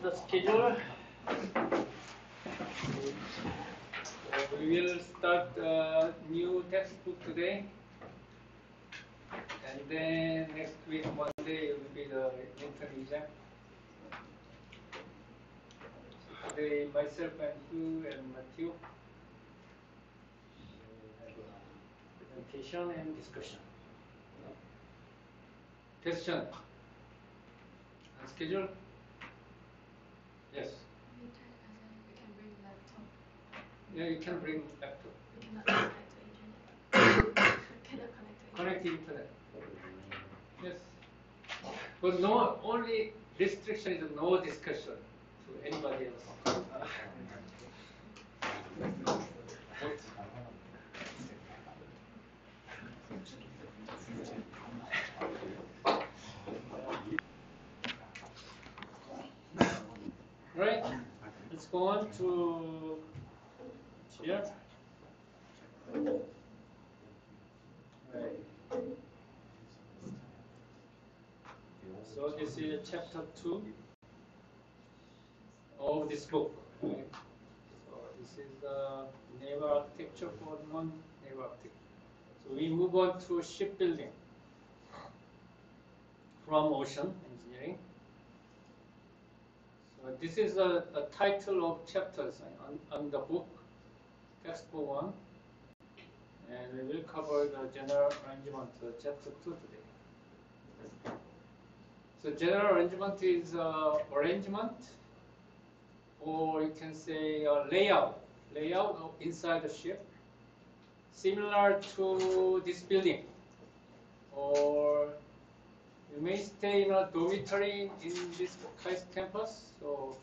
the schedule. We will start a new textbook today, and then next week Monday will be the intern exam. So today myself and Hugh and Matthew have a presentation and discussion. Question on schedule? Yes. Yeah, you can bring laptop. We cannot connect to internet. Connect to internet. Yes. But no, only restriction is no discussion to anybody else. Right. Let's go on to here. Right. So this is chapter 2 of this book. Right? So this is the naval architecture for non-naval architecture. So we move on to shipbuilding from ocean engineering. So this is a title of chapters on the book, textbook 1. And we will cover the general arrangement, chapter 2 today. So general arrangement is arrangement, or you can say layout of inside the ship, similar to this building. Or you may stay in a dormitory in this KAIST campus, so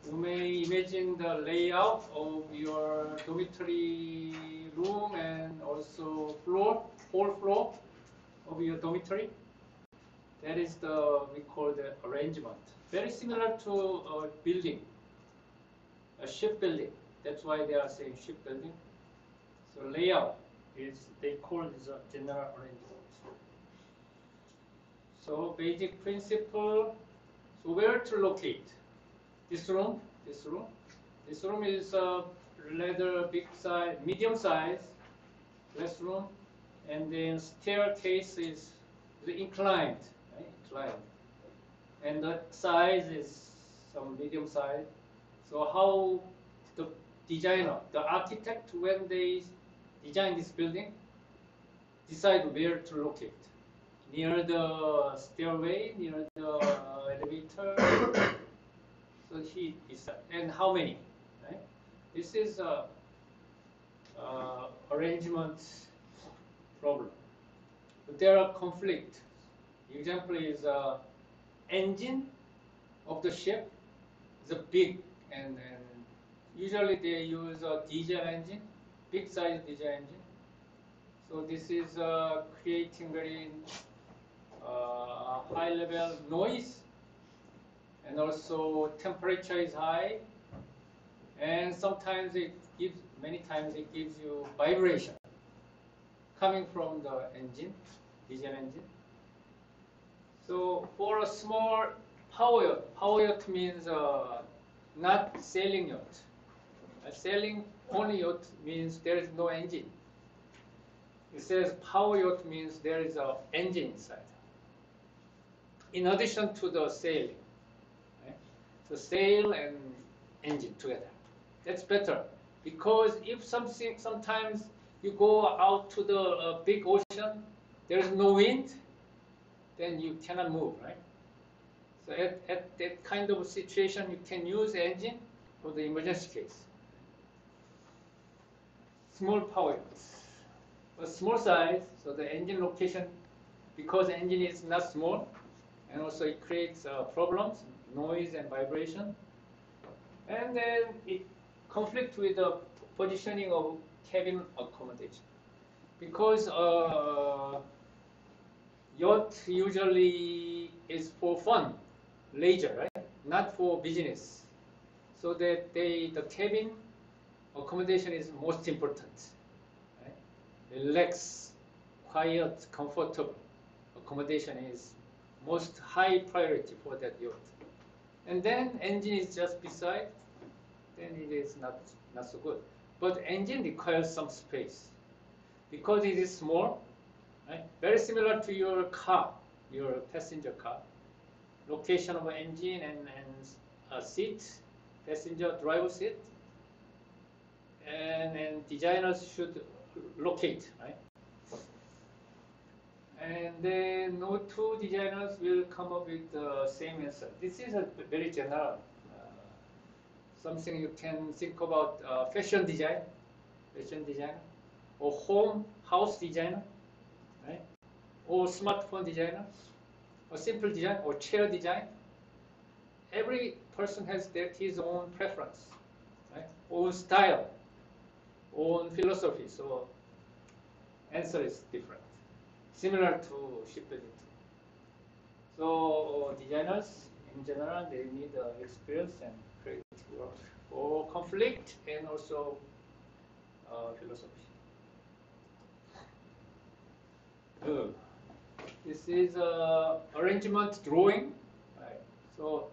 you may imagine the layout of your dormitory room and also whole floor of your dormitory. That is we call the arrangement. Very similar to a building, a shipbuilding. That's why they are saying shipbuilding. So layout they call this a general arrangement. So basic principle. So where to locate? This room is a rather big size, medium size classroom, and then staircase is inclined, right? Inclined, and the size is some medium size. So how the designer, the architect, when they design this building, decide where to locate? Near the stairway, near the elevator. So he decided, and how many? Right? This is a arrangement problem. But there are conflict. Example is engine of the ship is a big, and usually they use a diesel engine, big size diesel engine. So this is creating very high level noise, and also temperature is high, and sometimes many times it gives you vibration coming from the engine, diesel engine. So for a small power yacht means not sailing yacht. A sailing only yacht means there is no engine. It says power yacht means there is an engine inside, in addition to the sailing. Right? So sail and engine together. That's better, because if sometimes you go out to the big ocean, there is no wind, then you cannot move, right? So at that kind of situation, you can use engine for the emergency case. Small power yachts, a small size, so the engine location, because engine is not small, and also it creates problems, noise and vibration, and then it conflicts with the positioning of cabin accommodation, because yacht usually is for fun, leisure, right? Not for business. So that the cabin accommodation is most important. Right? Relax, quiet, comfortable accommodation is most high priority for that yacht. and then engine is just beside, then it is not so good. But engine requires some space because it is small, right? Very similar to your car, your passenger car. Location of engine and a seat, passenger driver seat, and designers should locate, right? And then no two designers will come up with the same answer. This is a very general, something you can think about fashion design, or house designer, right? Or smartphone designer, or simple design, or chair design. Every person has his own preference, right? Own style, own philosophy. So answer is different, similar to shipbuilding. So designers in general, they need experience and creative work, or conflict, and also philosophy. Good. This is arrangement drawing. Right. So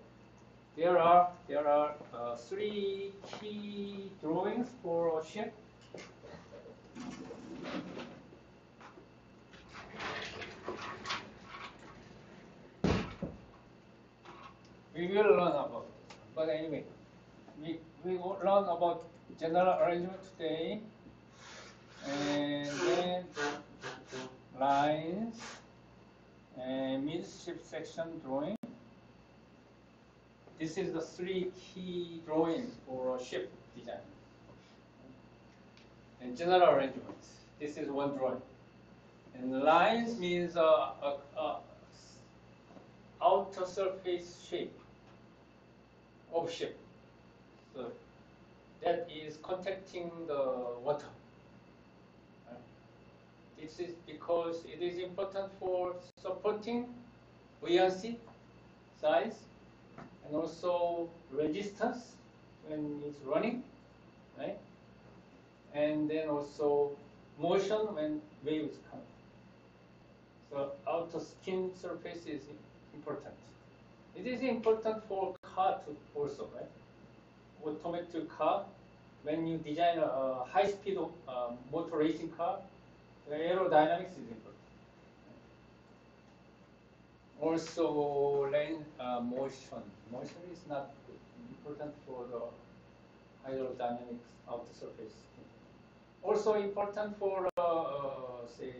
there are three key drawings for a ship. We will learn about this. But anyway, we will learn about general arrangement today, and then lines and midship section drawing. This is the three key drawings for a ship design. And general arrangement. This is one drawing. And lines means outer surface shape of ship. So that is contacting the water. This is because it is important for supporting buoyancy, size, and also resistance when it's running, right? And then also motion when waves come. So outer skin surface is important. It is important for car too also, right? Automatic car, when you design a high-speed motor racing car, the aerodynamics is important. Also, lane motion. Motion is not important for the hydrodynamics of the surface. Also important for, say,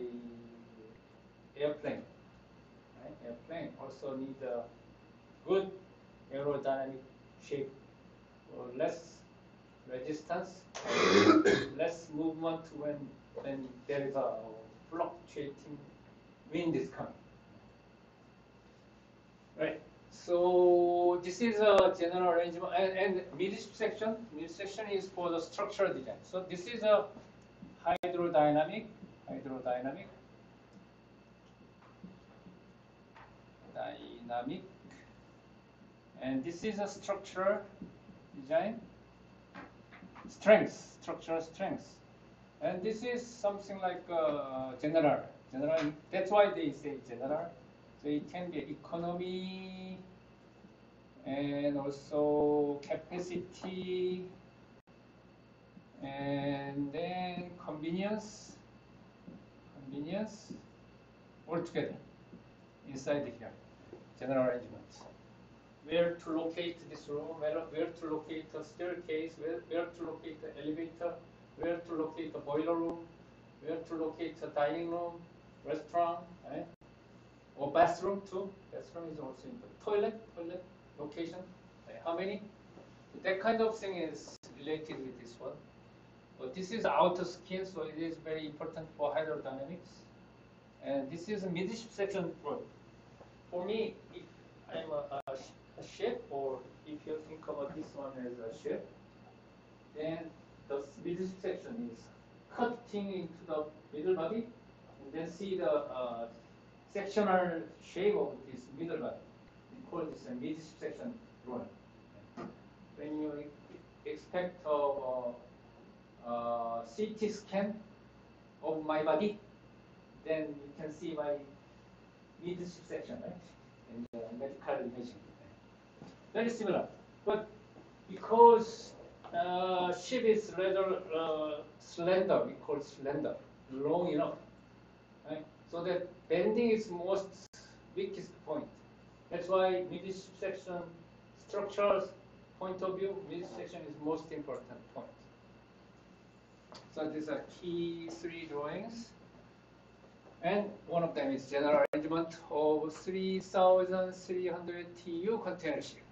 airplane. Right? Airplane also need a good aerodynamic shape, or less resistance, less movement when there is a fluctuating wind is coming. Right. So this is a general arrangement, and midship section. Midship section is for the structural design. So this is a hydrodynamic, and this is a structural design, structural strength, and this is something like general. That's why they say general. So it can be economy and also capacity, and then convenience all together inside here. General arrangement. Where to locate this room, where to locate the staircase, where to locate the elevator, where to locate the boiler room, where to locate the dining room, restaurant, right? Or bathroom too. Bathroom is also important. Toilet location. Right? How many? That kind of thing is related with this one. But this is outer skin, so it is very important for hydrodynamics. And this is a midship section road. For me, if I'm a ship, or if you think about this one as a ship, then the midship section is cutting into the middle body, and then see the sectional shape of this middle body. We call this a midship section drawing. When you expect a CT scan of my body, then you can see my midship section, right? In the medical imaging. very similar. But because ship is rather slender, we call it slender, long enough, right? So that bending is most weakest point. That's why midsection structural point of view, midsection is most important point. So these are key three drawings. And one of them is general arrangement of 3,300 TU container ship.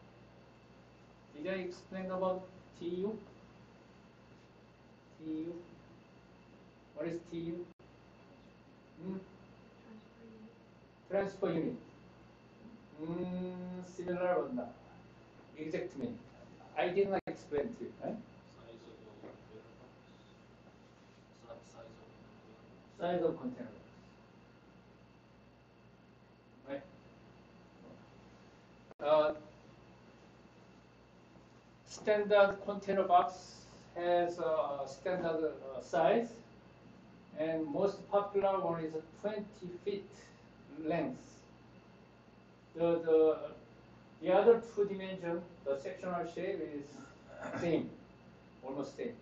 Did I explain about TU? TU? What is TU? Transfer unit. Similar but not. Exact meaning. I did not explain to you, right? Size of container box. Right? Standard container box has a standard size, and most popular one is a 20 feet length. The other two dimension, the sectional shape is same, almost same,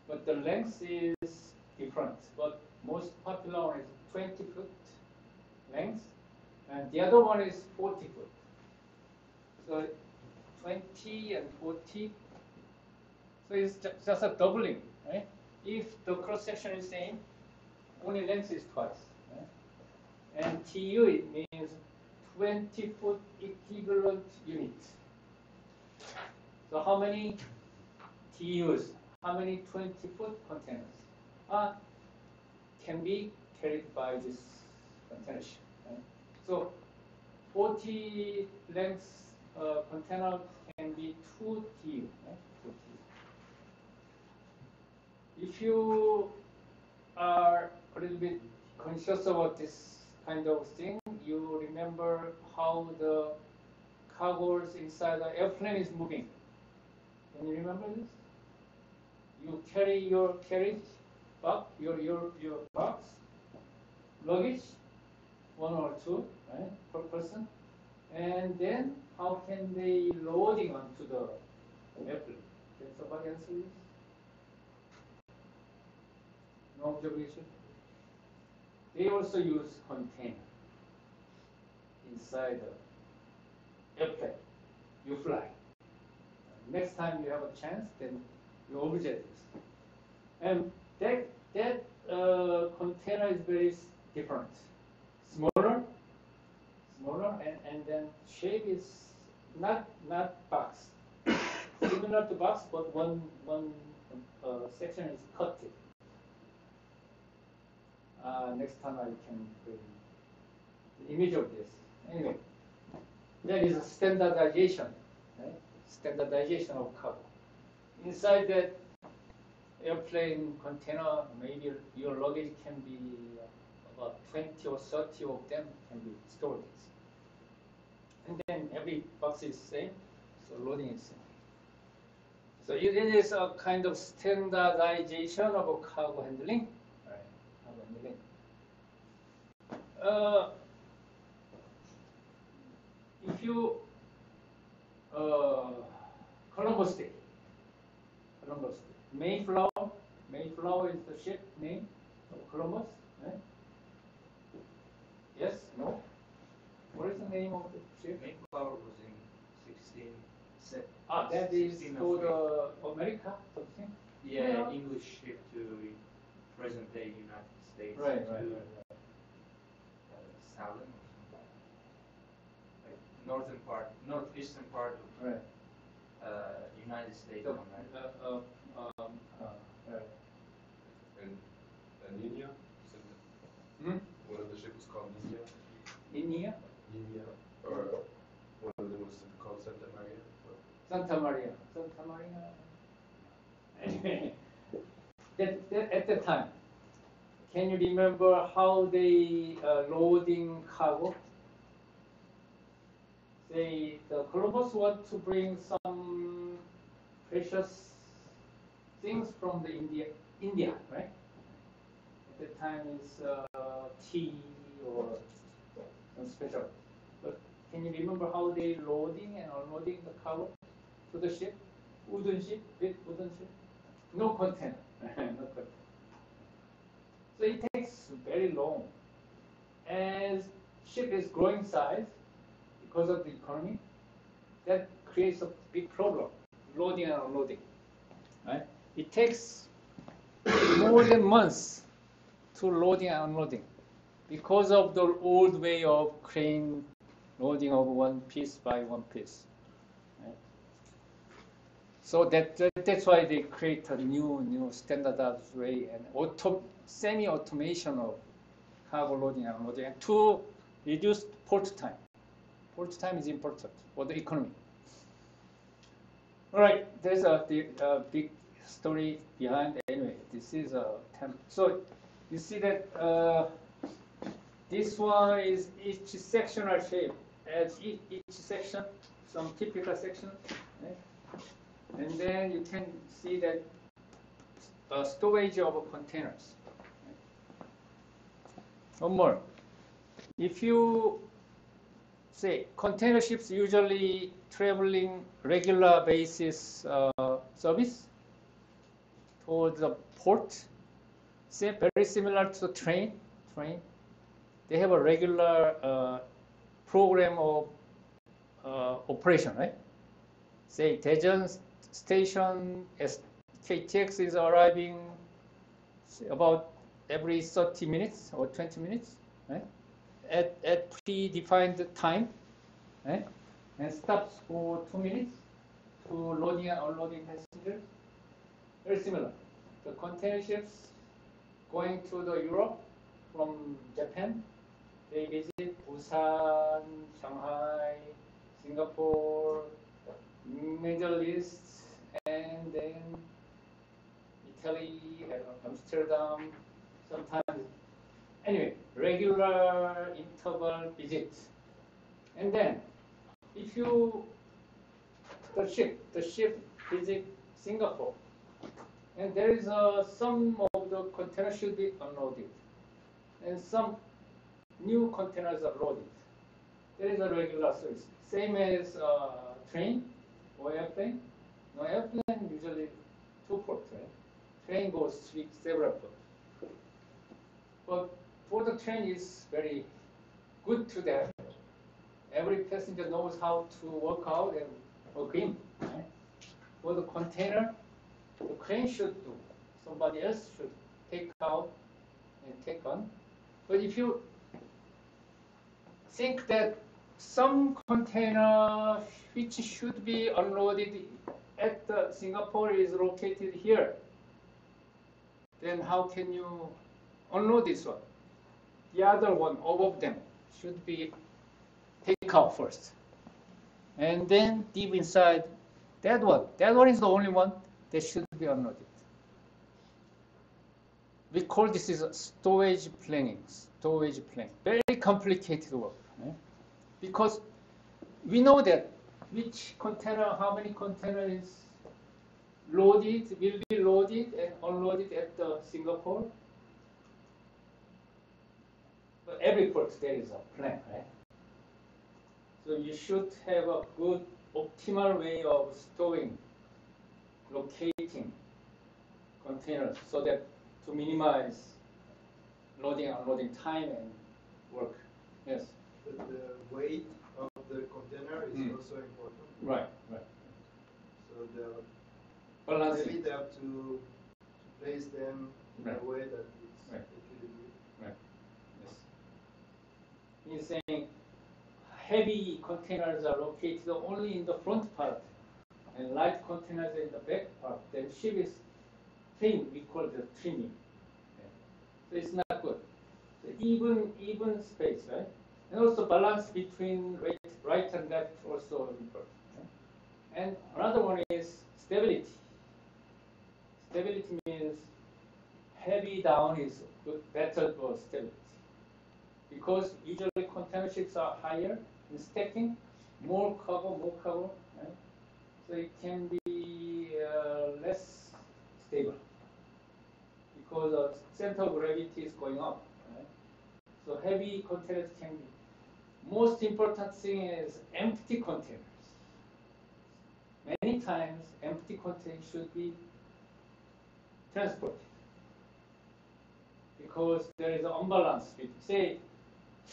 but the length is different. But most popular one is 20 foot length, and the other one is 40 foot. So 20 and 40. So it's just a doubling, right? If the cross section is same, only length is twice. Right? And TU, it means 20 foot equivalent unit. So how many TUs, how many 20 foot containers can be carried by this container ship? Right? So 40 length container can be 2 TU. Right? 2 TU. If you are a little bit conscious about this kind of thing, you remember how the cargoes inside the airplane is moving. Can you remember this? You carry your carriage box, your box, luggage, one or two, right, per person, and then how can they loading onto the airplane? Can somebody answer this? No observation? They also use container inside the airplane. You fly. Next time you have a chance, then you observe this. And that container is very different. Smaller, and then shape is not box. Similar to box, but one section is cut. Next time I can bring the image of this. Anyway, that is a standardization, right? Standardization of cargo. Inside that airplane container, maybe your luggage can be about 20 or 30 of them can be stored. And then every box is same, so loading is same. So it is a kind of standardization of a cargo handling. Right. Cargo handling. If you Columbus Day, Mayflower is the ship name of Columbus, right? Yes, no. What is the name of the ship? Mayflower was in 16. That is for the America, something. Yeah, English ship to present day United States. Right. Salem or something. Like northeastern part of United States of America. Right. And Nina? One of the ships was called Nina. Nina? Nina. Or one of them was called Santa Maria. Santa Maria. Anyway, at the time, can you remember how they loading cargo? Say the Columbus want to bring some precious things from the India, right? At the time it's tea or some special. But Can you remember how they loading and unloading the cargo to the ship? Wooden ship, big wooden ship, no container, no container. So it takes very long. As ship is growing size because of the economy, that creates a big problem, loading and unloading. Right? It takes more than months to loading and unloading because of the old way of crane loading of one piece by one piece. Right? So that's why they create a new standardized way and semi-automation of cargo loading and unloading and to reduce port time. Port time is important for the economy. All right, there's a big story behind. Anyway, this is a so you see that this one is each sectional shape as each section, some typical section, right? And then you can see that storage of containers. One more. If you say container ships usually traveling regular basis service towards the port, very similar to the train. They have a regular program of operation, right? Say Daejeon station, KTX is arriving about every 30 minutes or 20 minutes, right? At predefined time, right? And stops for 2 minutes to loading and unloading passengers. Very similar. The container ships going to the Europe from Japan, they visit Busan, Shanghai, Singapore, Middle East, and then Italy, Amsterdam, sometimes. Anyway, regular interval visits. And then, if you, the ship visit Singapore, and there is some of the containers should be unloaded, and some new containers are loaded. There is a regular service, same as train or airplane. No, airplane usually 2 ports, right? Train goes several ports. But for the train is very good to them. Every passenger knows how to work out and work in. Right? For the container, the crane should do. Somebody else should take out and take on. But if you think that some container which should be unloaded at Singapore is located here, then how can you unload this one? The other one above them should be take out first. And then deep inside that one is the only one that should be unloaded. We call this is storage planning. Very complicated work. Right? Because we know that which container, how many containers will be loaded and unloaded at the Singapore. But every port there is a plan, right? So you should have a good optimal way of storing, locating containers so that to minimize loading and unloading time and work. Yes. But the weight of the container is also important. Right. So Balancing. maybe they have to place them in a way that it's equilibrium. Right. Yes. He's saying heavy containers are located only in the front part, and light containers in the back part. Then ship is thin. We call it trimming. Okay. So it's not good. So even space, right? And also balance between right and left also important. Right? And another one is stability. Stability means heavy down is good, better for stability. Because usually container ships are higher in stacking, more cargo, right? So it can be less stable because the center of gravity is going up. Right? So heavy containers can be most important thing is empty containers. Many times, empty containers should be transported because there is an imbalance. Say,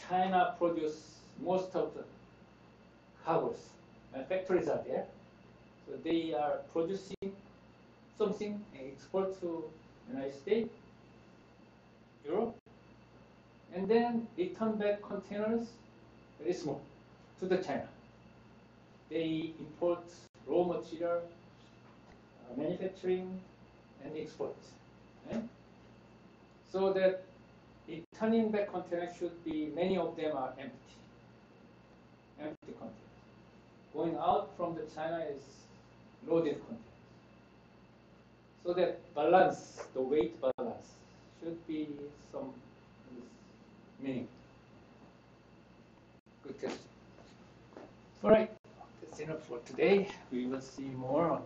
China produce most of the cargos, and factories are there, so they are producing something and export to United States, Europe, and then return back containers very small to the China. They import raw material, manufacturing, and export. Right? So that returning back containers should be, many of them are empty containers. Going out from the China is loaded containers. So that balance, the weight balance, should be some meaning. Good question. All right, that's enough for today. We will see more on.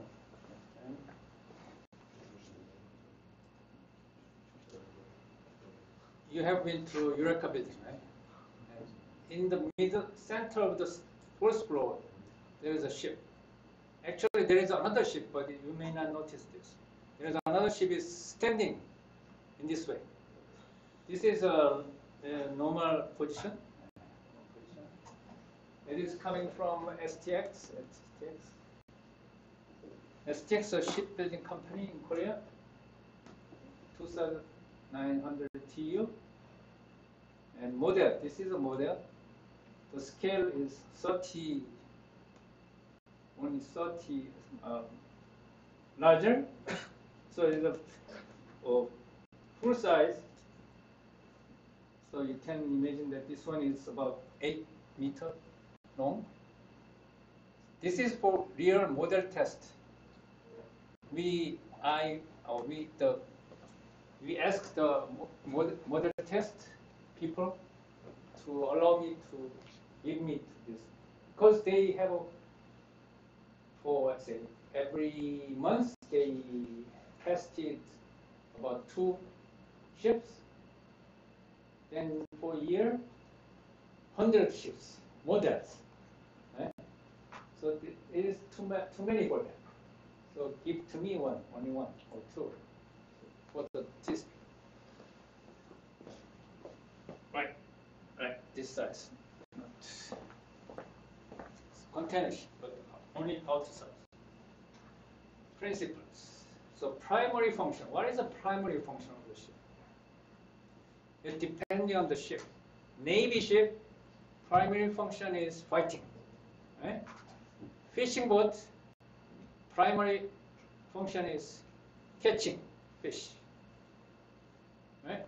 You have been to Eureka building, right? And in the middle center of the first floor, there is a ship. Actually, there is another ship, but you may not notice this. There is another ship is standing in this way. This is a normal position. It is coming from STX. STX, a shipbuilding company in Korea. 2,900 TU. And model, this is a model. The scale is 30, only 30 larger. So it's a full size. So you can imagine that this one is about 8 meters long. This is for real model test. We asked the model test people to allow me to give me to this, because they have for let's say every month they tested about 2 ships. Then for a year, 100 ships, models. Right? So it is too many for them. So give to me only one or 2 for the test. Right, this size. Container ship, but only outside. Principles. So primary function. What is the primary function of the ship? It depends on the ship. Navy ship, primary function is fighting. Right? Fishing boat, primary function is catching fish. Right?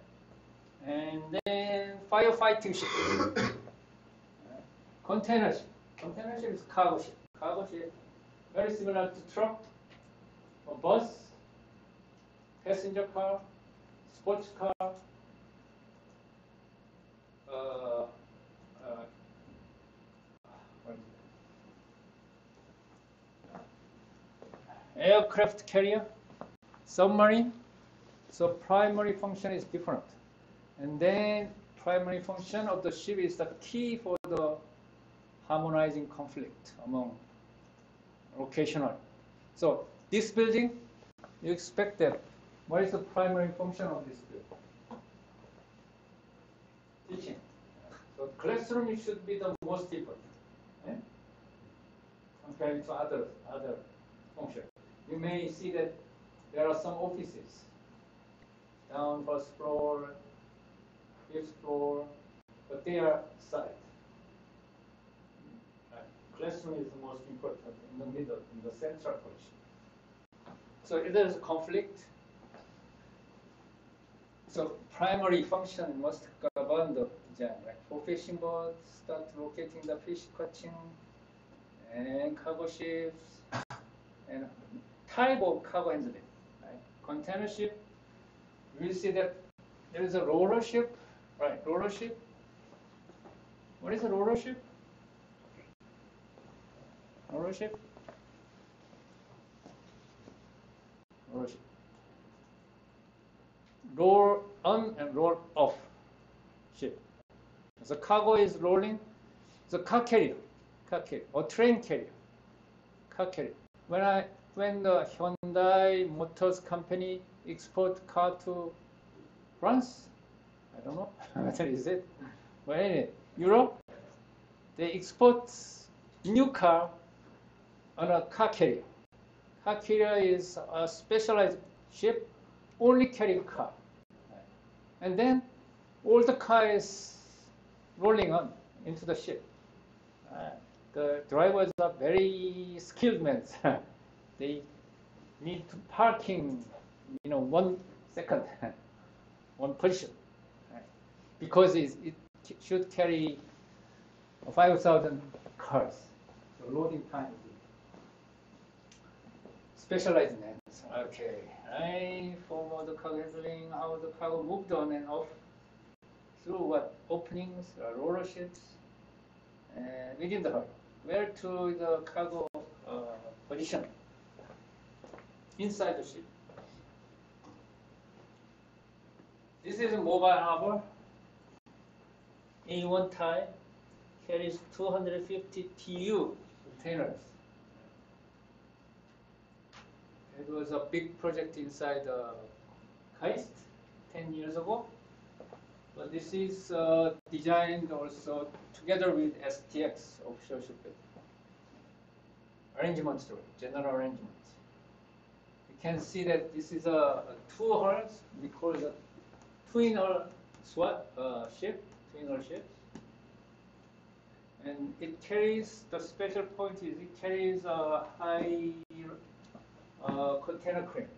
And then firefighting ship. Container ship. Container ship is cargo ship. Cargo ship, very similar to truck or bus, passenger car, sports car, aircraft carrier, submarine. So primary function is different. And then primary function of the ship is the key for the harmonizing conflict among locational. So this building, you expect that. What is the primary function of this building? Teaching. So classroom should be the most important, right? Compared to other functions. You may see that there are some offices down first floor, 5th floor, but they are side. Classroom is the most important in the middle, in the central position. So if there is a conflict, so primary function must govern the design. Like for fishing boats, start locating the fish catching, and cargo ships, and type of cargo handling. Right? Container ship, we will see that there is a roller ship, right? Roller ship. What is a roller ship? Roller ship. Roller ship. Roll on and roll off ship. So cargo is rolling, the car carrier, or train carrier, car carrier. When the Hyundai Motors Company export car to France, I don't know whether is it, but anyway, Europe, they export new car on a car carrier. Car carrier is a specialized ship only carrying car. And then all the car is rolling on into the ship. The drivers are very skilled men. They need to parking, 1 second, one position, because it should carry 5,000 cars. So loading time. Specialized names. Okay. For the cargo handling, how the cargo moved on and off through what openings, roller ships, within the hull. Where to the cargo position inside the ship. This is a mobile harbor. A1 type carries 250 TEU containers. It was a big project inside KAIST 10 years ago. But this is designed also together with STX, offshore shipbuilding. Arrangement story, general arrangement. You can see that this is a two hulls. We call it a twin hull ship, twin hull ships. And it carries, the special point is it carries a high container crane.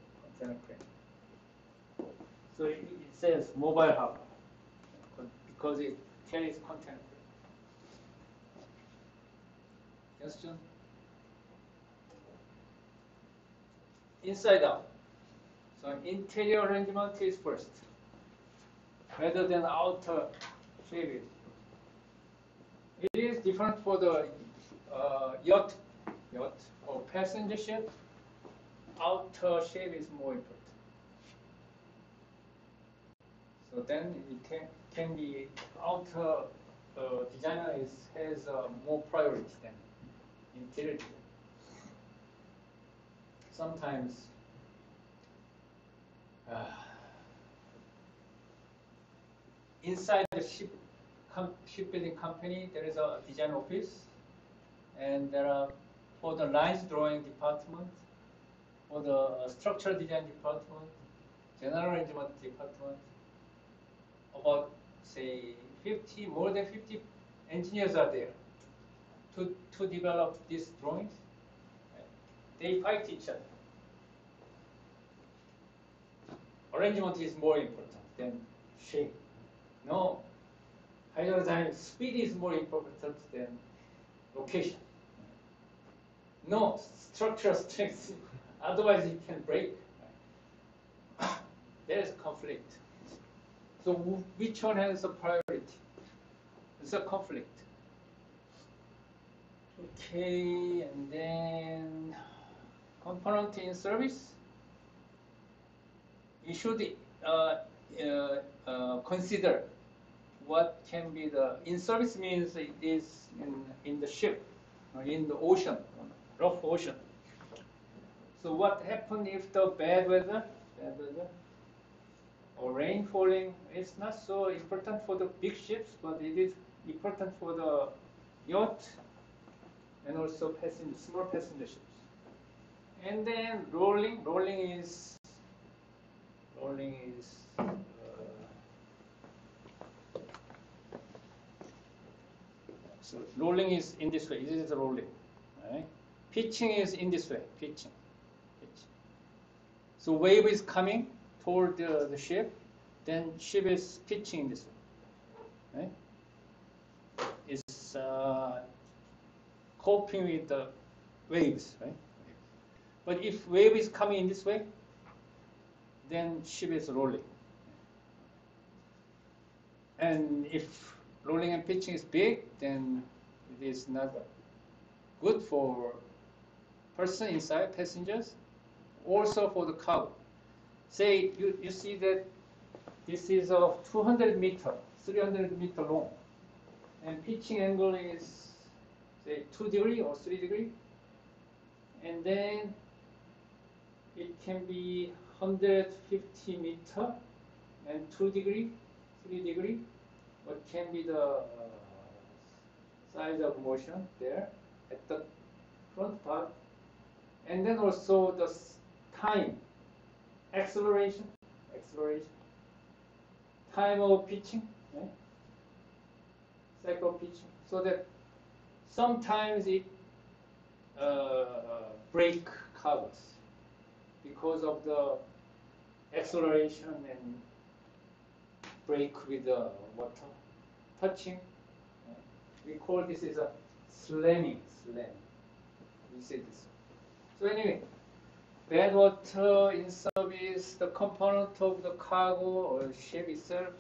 So it says mobile harbor because it carries container crane. Question? Inside out. So interior arrangement is first, rather than outer shape. It is different for the yacht or passenger ship. Outer shape is more important. So then it can be outer designer has more priority than interior. Sometimes inside the shipbuilding company there is a design office, and there are for the lines drawing department, for the structural design department, general arrangement department, about say more than 50 engineers are there to develop these drawings. They fight each other. Arrangement is more important than shape. No, hydrodynamic speed is more important than location. No, structural strength, otherwise it can break. There is conflict. So which one has a priority? It's a conflict. Okay, and then component in service. You should consider what can be the in service means it is in the ship, or in the ocean, rough ocean. So what happens if the bad weather or rain falling? It's not so important for the big ships, but it is important for the yacht and also small passenger ships. And then rolling is so rolling is in this way. This is the rolling, right? Pitching is in this way. Pitching. So wave is coming toward the ship, then ship is pitching this way, right? It's coping with the waves, right? But if wave is coming in this way, then ship is rolling. And if rolling and pitching is big, then it is not good for person inside, passengers, also for the cargo. Say you see that this is of 200 meter, 300 meter long. and pitching angle is say 2 degree or 3 degree, and then it can be 150 meter and 2 degree, 3 degree. What can be the size of motion there at the front part, and then also the time, acceleration, time of pitching, right? Cycle pitching, so that sometimes it break covers because of the acceleration and break with the water touching. We call this is a slamming. We say this. So anyway, bad water in service, the component of the cargo or ship itself.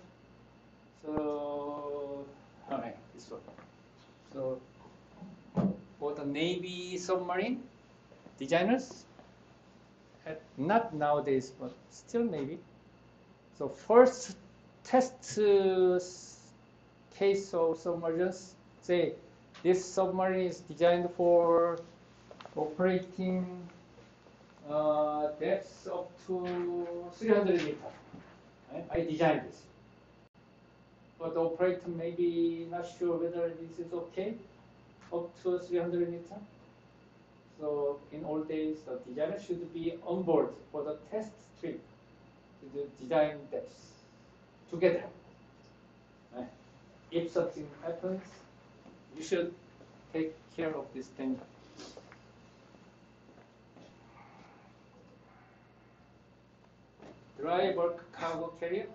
So, alright, this one. So, for the Navy submarine designers, not nowadays, but still maybe. So first test case of submergence, say this submarine is designed for operating depths up to 300 meters. Right? I designed this. But the operator may be not sure whether this is okay up to 300 meters. So in old days, the designer should be on board for the test trip to the design depths together. Right? If something happens, you should take care of this thing. Dry bulk cargo carrier.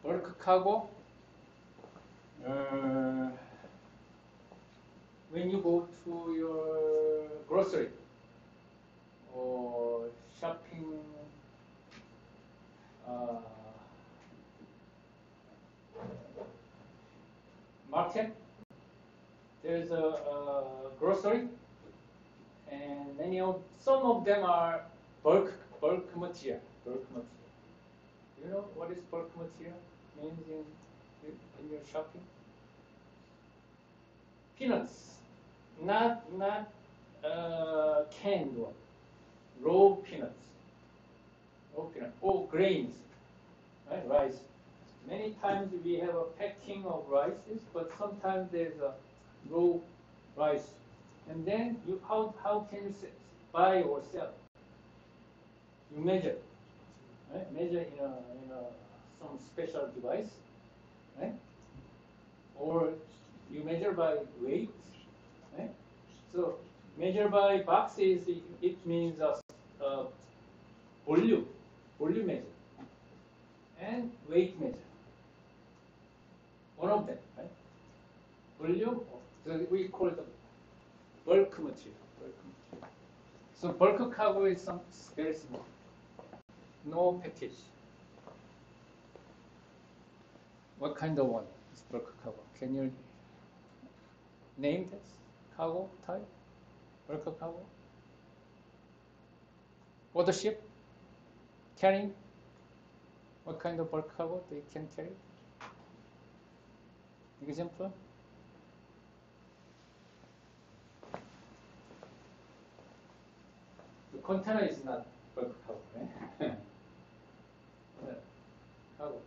Bulk cargo. When you go to your grocery or shopping market, there's a grocery, and some of them are bulk material. You know what is bulk material means in your shopping? Peanuts, not canned one, raw peanuts, or grains, right? Rice. Many times we have a packing of rices, but sometimes there's a raw rice, and then how can you buy or sell? You measure, right? Measure in some special device, right? Or you measure by weight, right? So measure by boxes, it means volume measure, and weight measure. One of them, right? Volume, so we call it bulk material. So bulk cargo is very small, no package. What kind of one is bulk cargo? Can you name this cargo type? Bulk cargo? What the ship carrying? What kind of bulk cargo they can carry? Example? The container is not bulk cargo, right? Cargo.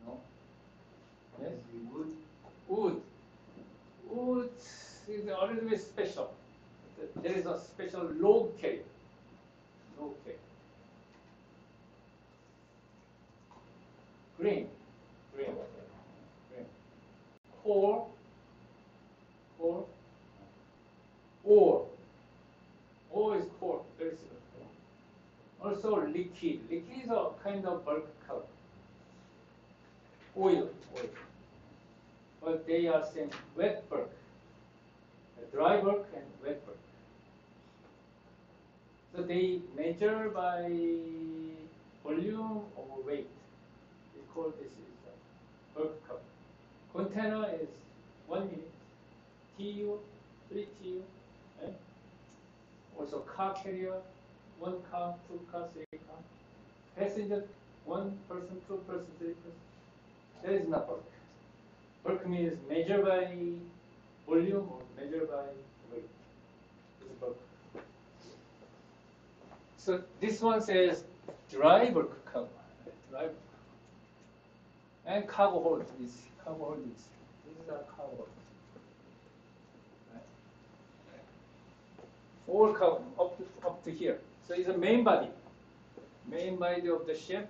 No? Yes? Wood is a little bit special. There is a special log carrier. Green. Ore. Ore is core, very simple. Also liquid. Liquid is a kind of bulk cargo. Oil. But they are same wet bulk. Dry bulk and wet bulk. So they measure by volume or weight. We call this is bulk cargo. Container is 1 minute. TU, 3 TU. Right? Also car carrier, 1 car, 2 car, 3 car. passenger, 1 person, 2 person, 3 person. That is not bulk. Bulk means measure by volume or measure by weight. This is bulk. So this one says dry bulk cargo. Dry bulk. And cargo hold is cargo hold is. This is a cargo hold. Right? All cargo up to here. So it's a main body of the ship.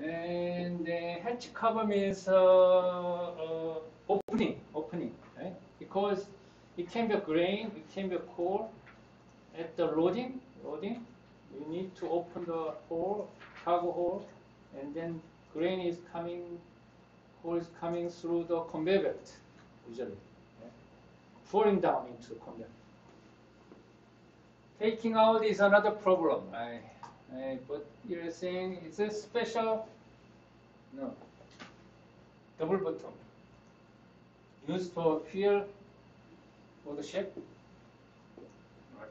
And the hatch cover means opening, right? Because it can be grain, it can be coal. At the loading, you need to open the hole, cargo hole, and then grain is coming, coal is coming through the conveyor belt, usually, right? Falling down into the conveyor. Taking out is another problem, right? But you're saying it's a special, no, double bottom, used for fuel for the ship. Right.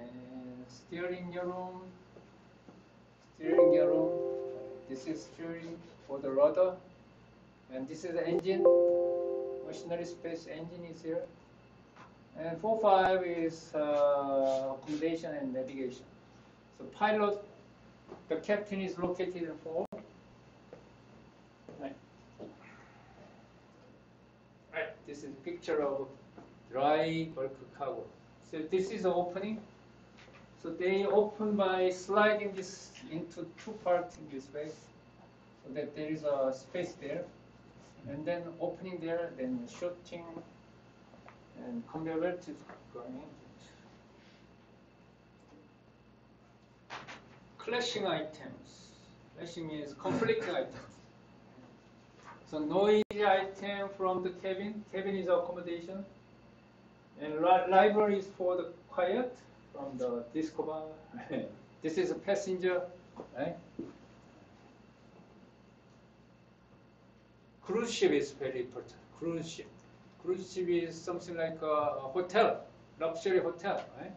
And steering room. This is steering for the rudder, and this is the engine. Machinery space engine is here. And 4-5 is accommodation and navigation. So pilot, the captain is located in 4. Right. This is a picture of dry bulk cargo. So this is the opening. So they open by sliding this into 2 parts in this way, so that there is a space there, and then opening there, then shooting, and conveyor belt is going. Clashing items. Clashing means conflicting items. So noisy item from the cabin. Cabin is accommodation. And library is for the quiet from the disco bar. This is a passenger, right? Cruise ship is very important. Cruise ship. Cruise ship is something like a hotel, luxury hotel, right?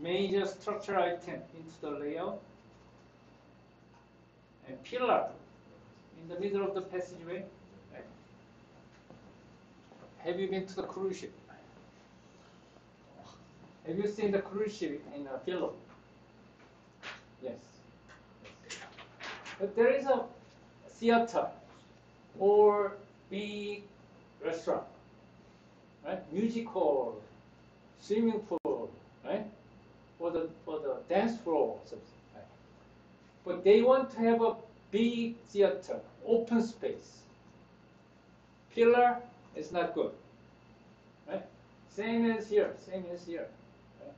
Major structural item into the layout. And pillar in the middle of the passageway. Right? Have you been to the cruise ship? Have you seen the cruise ship in a pillow? Yes. But there is a theater or big restaurant, right? Music hall, swimming pool, right? For the dance floor, something. Right? But they want to have a big theater, open space. Pillar is not good, right? Same as here. Right?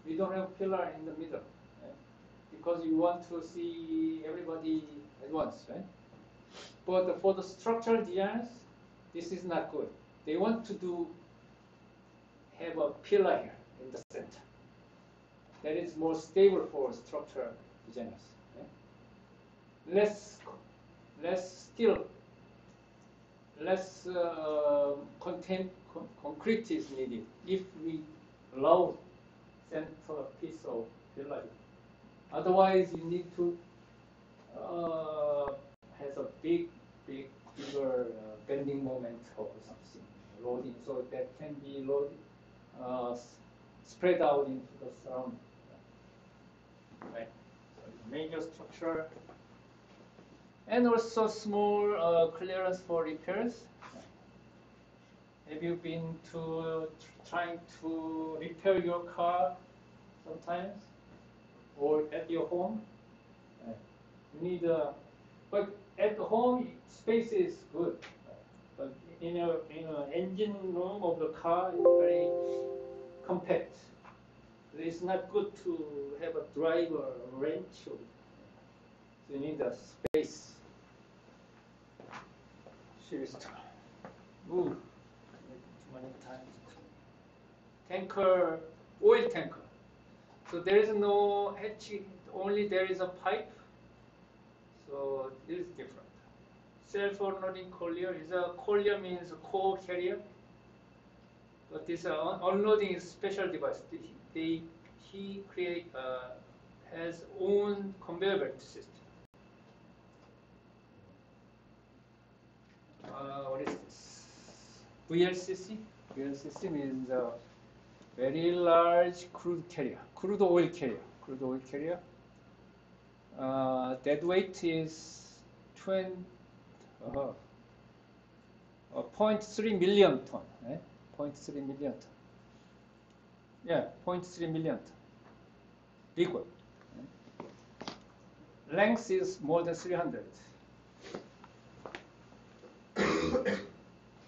We don't have pillar in the middle, right? Because you want to see everybody at once, right? But for the structural designs, this is not good. They want to have a pillar here in the center. That is more stable for structural designers. Right? Less concrete is needed if we allow center piece of pillar. Otherwise, you need to has a bigger bending moment or something, loading, so that can be loaded, spread out into the surrounding. Right. So major structure, and also small clearance for repairs. Have you been to trying to repair your car sometimes, or at your home? You need but at home space is good, but in a engine room of the car is very compact. It's not good to have a driver wrench. So you need a space. Seriously. Ooh, too many times. Tanker, oil tanker. So there is no hatching, only there is a pipe. So this is different. Self-unloading collier is a collier means co-carrier. But this unloading is special device. They he has own conveyor belt system. What is this? VLCC? VLCC means very large crude oil carrier. Dead weight is 0.3 million ton. 0.3 million ton. Yeah, 0.3 million ton. Big one. Length is more than 300.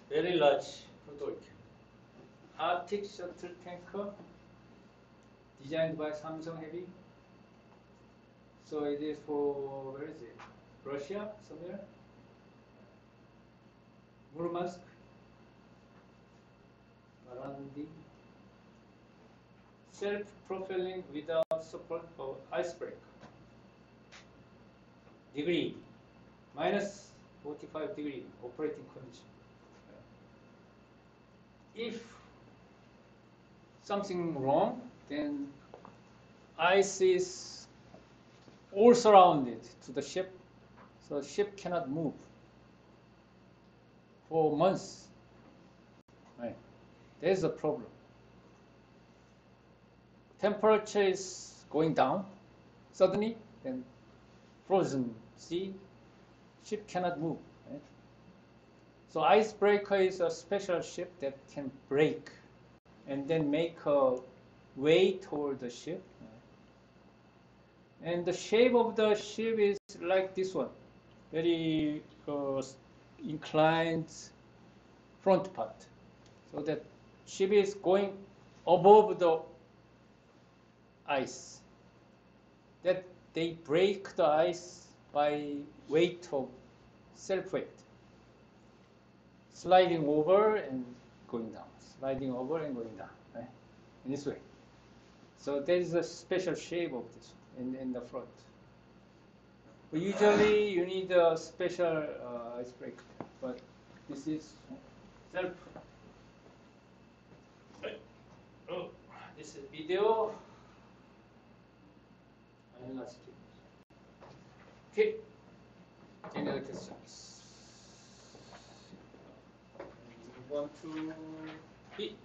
Very large crude oil carrier. Arctic shuttle tanker designed by Samsung Heavy. So it is for, where is it? Russia, somewhere? Murmansk, Marandi. Self-propelling without support of icebreaker. Degree, minus 45 degree operating condition. If something wrong, then ice is all surrounded to the ship, so the ship cannot move for months. Right. There's a problem. Temperature is going down suddenly, then frozen sea, ship cannot move. Right? So icebreaker is a special ship that can break and then make a way toward the ship. And the shape of the ship is like this one, very inclined front part. So that ship is going above the ice. That they break the ice by weight of self-weight. Sliding over and going down, sliding over and going down, right? In this way. So there is a special shape of this in the front. But usually you need a special icebreaker, but this is self. Oh, this is video. And last two. Okay. General questions. Move on to B.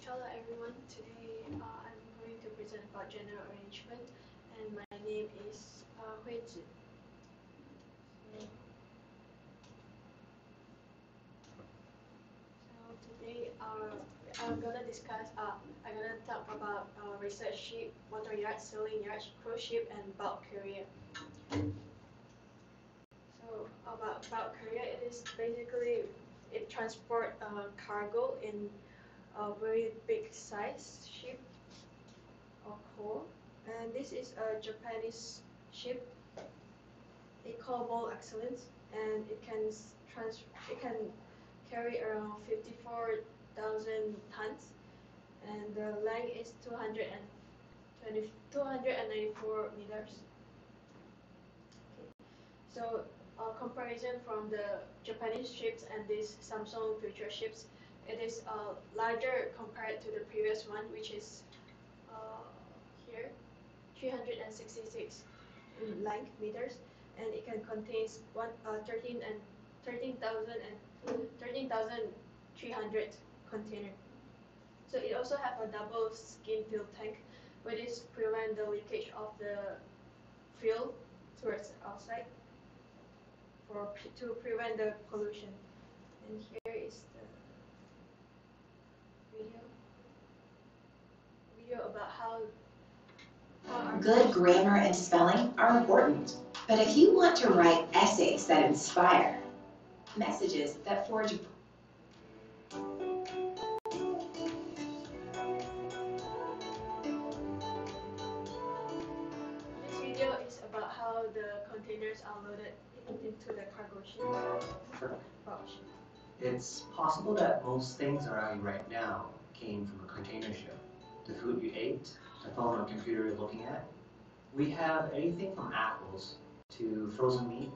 Hello everyone. Today I'm about general arrangement, and my name is Hui Zhi. So today I'm gonna talk about research ship, motor yacht, sailing yacht, cruise ship, and bulk carrier. So about bulk carrier, it is basically it transport cargo in a very big size ship or core. And this is a Japanese ship. It called Ball Excellence, and it can carry around 54,000 tons, and the length is 294 meters. Okay. So comparison from the Japanese ships and these Samsung Future ships, it is larger compared to the previous one, which is here, 366 in length meters, and it can contain 13,300 container. So it also have a double skin fuel tank, which prevent the leakage of the fuel towards the outside to prevent the pollution. And here is the video about how Good grammar and spelling are important, but if you want to write essays that inspire, messages that forge This video is about how the containers are loaded into the cargo ship. It's possible that most things around you right now came from a container ship. The food you ate, the phone or computer you're looking at. We have anything from apples to frozen meat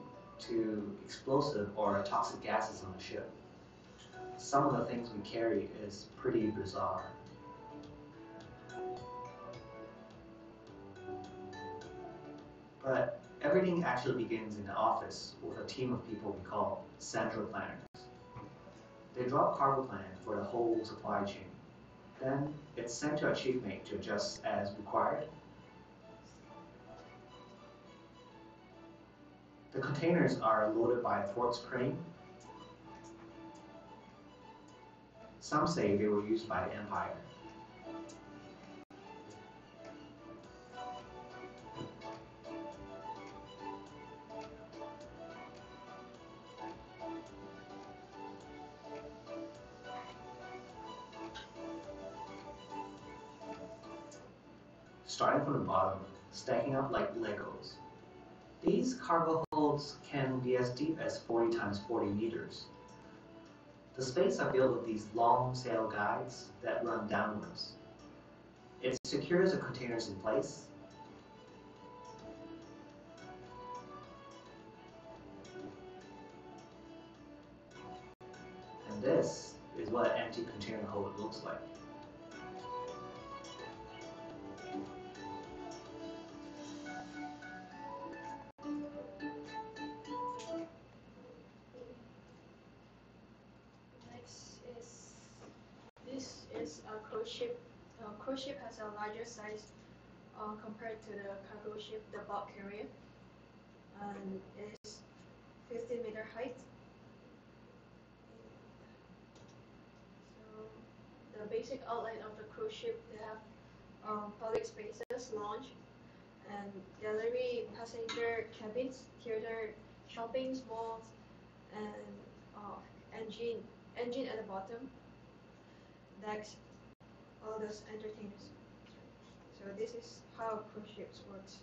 to explosive or toxic gases on the ship. Some of the things we carry is pretty bizarre. But everything actually begins in the office with a team of people we call central planners. They draw a cargo plan for the whole supply chain. Then it's sent to our chief mate to adjust as required. The containers are loaded by a forks crane. Some say they were used by the Empire. Starting from the bottom, stacking up like Legos. These cargo holds can be as deep as 40 times 40 meters. The spades are built with these long sail guides that run downwards. It secures the containers in place. And this is what an empty container hold looks like. This is a cruise ship. Cruise ship has a larger size compared to the cargo ship, the bulk carrier, and it's 50-meter height. So the basic outline of the cruise ship, they have public spaces, lounge, and gallery, passenger cabins, theater, shopping malls, and engine at the bottom, decks, all those entertainers. So this is how cruise ships works.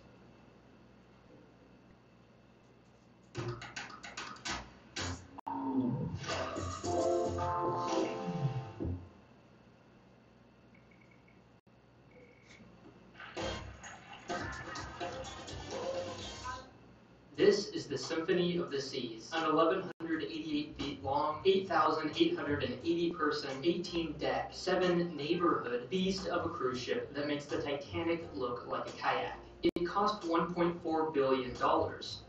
This is the Symphony of the Seas, an 1,188 feet long, 8,880 person, 18 deck, 7 neighborhood beast of a cruise ship that makes the Titanic look like a kayak. It cost $1.4 billion,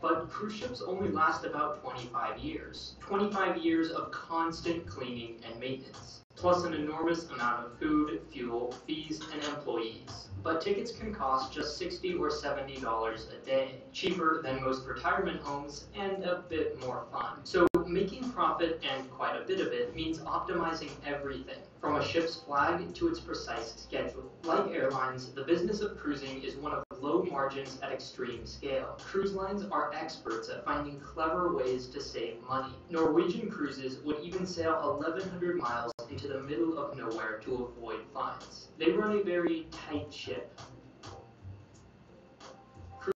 but cruise ships only last about 25 years. 25 years of constant cleaning and maintenance, plus an enormous amount of food, fuel, fees, and employees. but tickets can cost just $60 or $70 a day, cheaper than most retirement homes and a bit more fun. So making profit, and quite a bit of it, means optimizing everything, from a ship's flag to its precise schedule. Like airlines, the business of cruising is one of low margins at extreme scale. Cruise lines are experts at finding clever ways to save money. Norwegian Cruises would even sail 1,100 miles into the middle of nowhere to avoid fines. They run a very tight ship.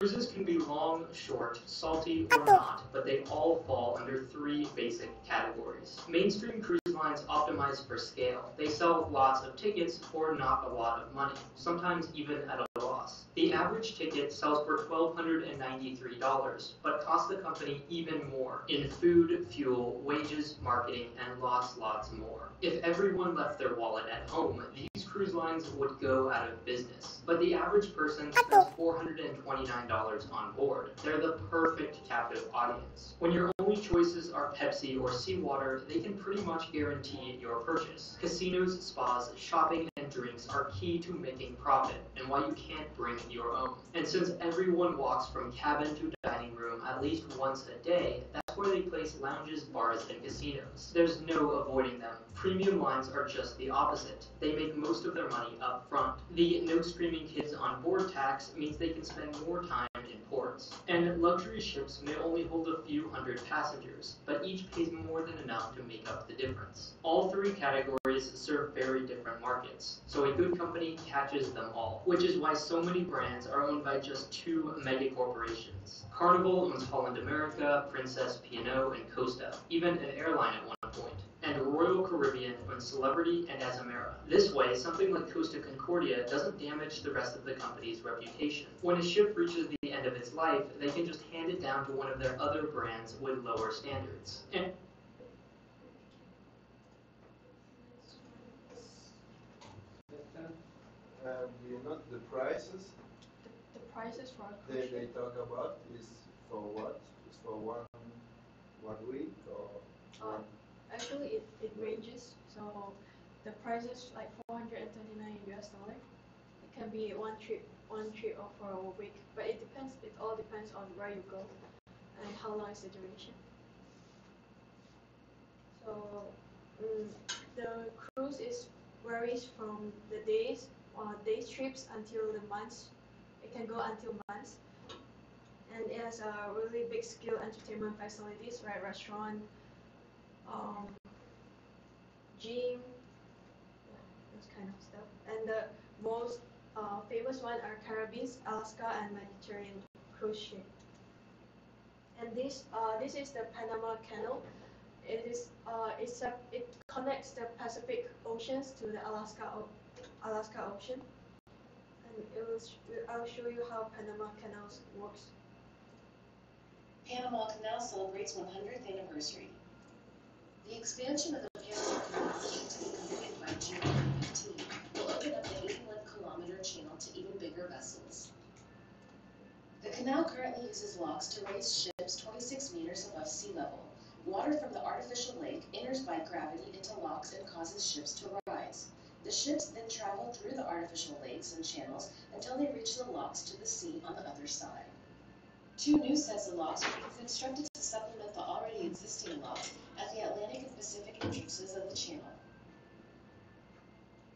Cruises can be long, short, salty, or not, but they all fall under three basic categories. Mainstream cruise lines optimize for scale. They sell lots of tickets for not a lot of money, sometimes even at a loss. The average ticket sells for $1,293, but costs the company even more in food, fuel, wages, marketing, and lots more. If everyone left their wallet at home, these cruise lines would go out of business. But the average person spends $429 on board. They're the perfect captive audience. When your only choices are Pepsi or seawater, they can pretty much guarantee your purchase. Casinos, spas, shopping, and drinks are key to making profit, and why you can't bring your own. And since everyone walks from cabin to dining room at least once a day, that's where they place lounges, bars, and casinos. There's no avoiding them. Premium lines are just the opposite. They make most of their money up front. The no screaming kids on board tax means they can spend more time in ports. And luxury ships may only hold a few hundred passengers, but each pays more than enough to make up the difference. All three categories serve very different markets, so a good company catches them all, which is why so many brands are owned by just two mega corporations. Carnival owns Holland America, Princess, P&O, and Costa, even an airline at one point. And Royal Caribbean owns Celebrity and Azamara. This way, something like Costa Concordia doesn't damage the rest of the company's reputation. When a ship reaches the end of its life, they can just hand it down to one of their other brands with lower standards. And Do you know the prices The prices for a cruise they ship? talk about is for what? Is for one week or one? Actually, it ranges. So the price is like 429 US dollar. It can be one trip or for a week, but it depends. It all depends on where you go and how long is the duration. So the cruise is varies from the days trips until the months. It can go until months, and it has a really big skill entertainment facilities, right? Restaurant, um, gym, yeah, those kind of stuff. And the most famous one are Caribbean, Alaska, and Mediterranean cruise ship. And this is the Panama Canal. It connects the Pacific Oceans to the Alaska Ocean. And I'll show you how Panama Canal works. Panama Canal celebrates 100th anniversary. The expansion of the Panama Canal, scheduled to be completed by June 2015, will open up the 81-kilometer channel to even bigger vessels. The canal currently uses locks to raise ships 26 meters above sea level. Water from the artificial lake enters by gravity into locks and causes ships to rise. The ships then travel through the artificial lakes and channels until they reach the locks to the sea on the other side. Two new sets of locks will be constructed to supplement the already existing locks at the Atlantic and Pacific entrances of the channel.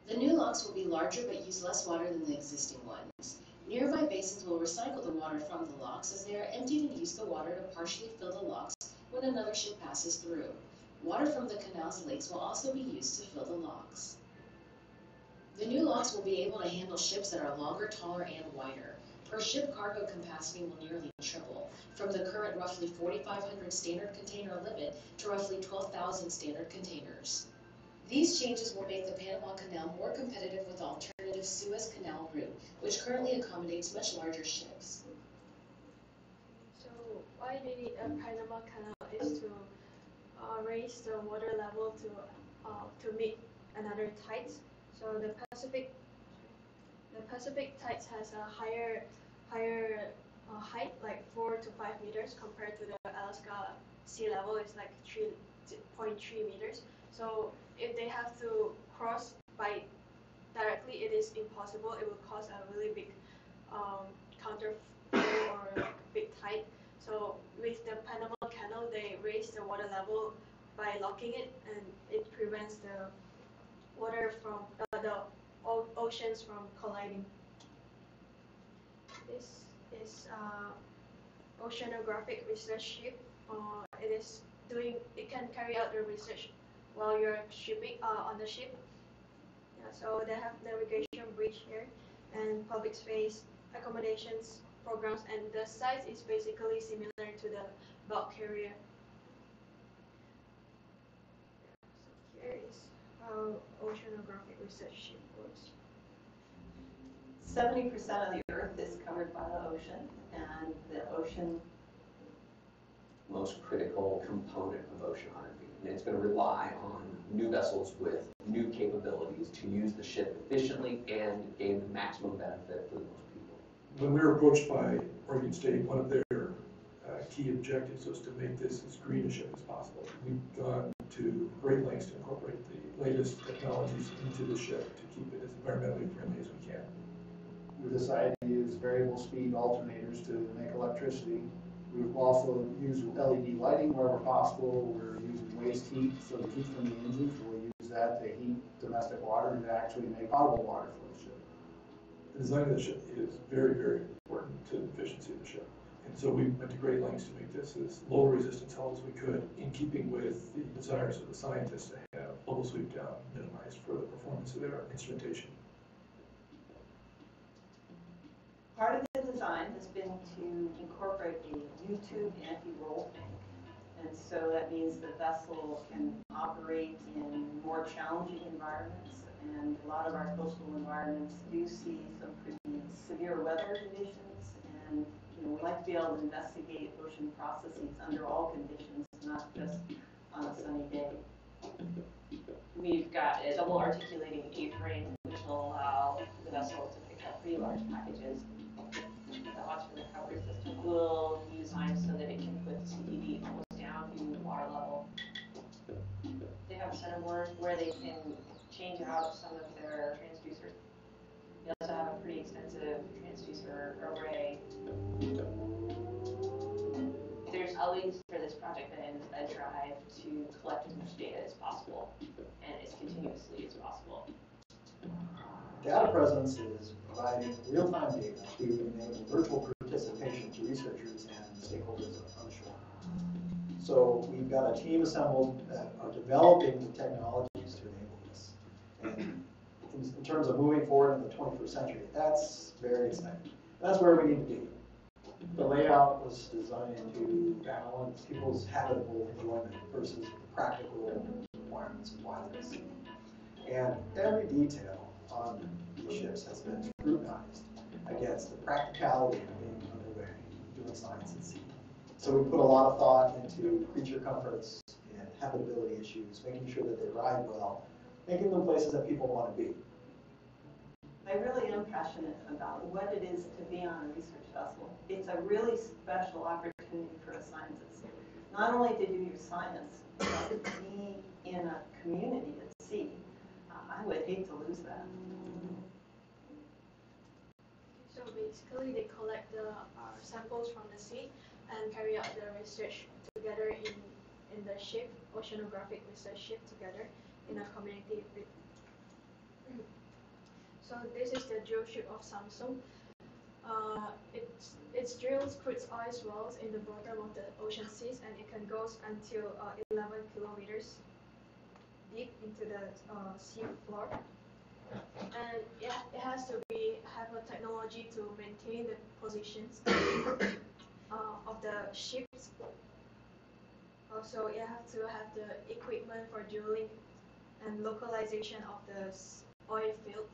The new locks will be larger but use less water than the existing ones. Nearby basins will recycle the water from the locks as they are emptied and use the water to partially fill the locks when another ship passes through. Water from the canal's lakes will also be used to fill the locks. The new locks will be able to handle ships that are longer, taller, and wider. Per ship cargo capacity will nearly triple, from the current roughly 4,500 standard container limit to roughly 12,000 standard containers. These changes will make the Panama Canal more competitive with the alternative Suez Canal route, which currently accommodates much larger ships. So why they need a Panama Canal is to raise the water level to meet another tides. So the Pacific tides has a higher height, like 4 to 5 meters, compared to the Alaska sea level is like 3.3 meters. So if they have to cross by directly, it is impossible. It will cause a really big counterflow or big tide. So with the Panama Canal, they raise the water level by locking it, and it prevents the water from the oceans from colliding. This is oceanographic research ship. It can carry out the research while you're shipping on the ship. Yeah, so they have navigation bridge here and public space accommodations programs, and the size is basically similar to the bulk carrier. So here is how oceanographic research ship works. 70% of the Earth is covered by the ocean, and the ocean most critical component of oceanography. And it's going to rely on new vessels with new capabilities to use the ship efficiently and gain the maximum benefit for the most people. When we were approached by Oregon State, one of their key objectives was to make this as green a ship as possible. We've gone to great lengths to incorporate the latest technologies into the ship to keep it as environmentally friendly as we can. We decided to use variable speed alternators to make electricity. We've also used LED lighting wherever possible. We're using waste heat, so to keep from the engines, we'll use that to heat domestic water and to actually make potable water for the ship. The design of the ship is very, very important to the efficiency of the ship. And so we went to great lengths to make this as low resistance hull as we could, in keeping with the desires of the scientists to have bubble sweep down minimized for the performance of their instrumentation. Part of the design has been to incorporate a U-tube anti-roll tank. And so that means the vessel can operate in more challenging environments. And a lot of our coastal environments do see some pretty severe weather conditions. And we like to be able to investigate ocean processes under all conditions, not just on a sunny day. We've got a double articulating A-frame, which will allow the vessel to pick up pretty large packages. The Oxford recovery system will be designed so that it can put CDD almost down to water level. They have a centerboard where they can change out some of their transducers. They also have a pretty extensive transducer array. There's always, for this project, been a drive to collect as much data as possible and as continuously as possible. Data presence is providing real-time data to enable virtual participation to researchers and stakeholders on the shore. So we've got a team assembled that are developing the technologies to enable this. And in terms of moving forward in the 21st century, that's very exciting. That's where we need to be. The layout was designed to balance people's habitable enjoyment versus the practical requirements of why they're sea. And every detail on these ships has been scrutinized against the practicality of being underway, doing science at sea. So we put a lot of thought into creature comforts and habitability issues, making sure that they ride well, making them places that people want to be. I really am passionate about what it is to be on a research vessel. It's a really special opportunity for a scientist. Not only to do your science, but to be in a community at sea. I would hate to lose that. So basically, they collect the samples from the sea and carry out the research together in the ship, oceanographic research ship together in a community. So this is the drill ship of Samsung. It drills crude oil wells in the bottom of the ocean seas, and it can go until 11 kilometers deep into the sea floor. And it has to have a technology to maintain the positions of the ships. Also, you have to have the equipment for drilling and localization of the oil field.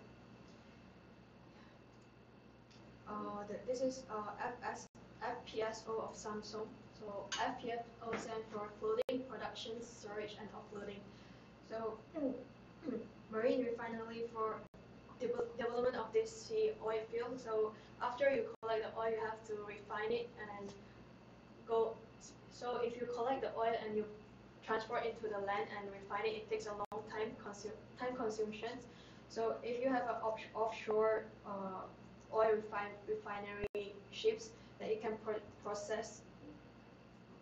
This is FPSO of Samsung. So FPSO stands for Floating Production, Storage and Offloading. So marine refinery for development of this sea oil field. So after you collect the oil, you have to refine it and go. So if you collect the oil and you transport it to the land and refine it, it takes a long time consumption. So if you have an offshore oil refinery ships, that it can process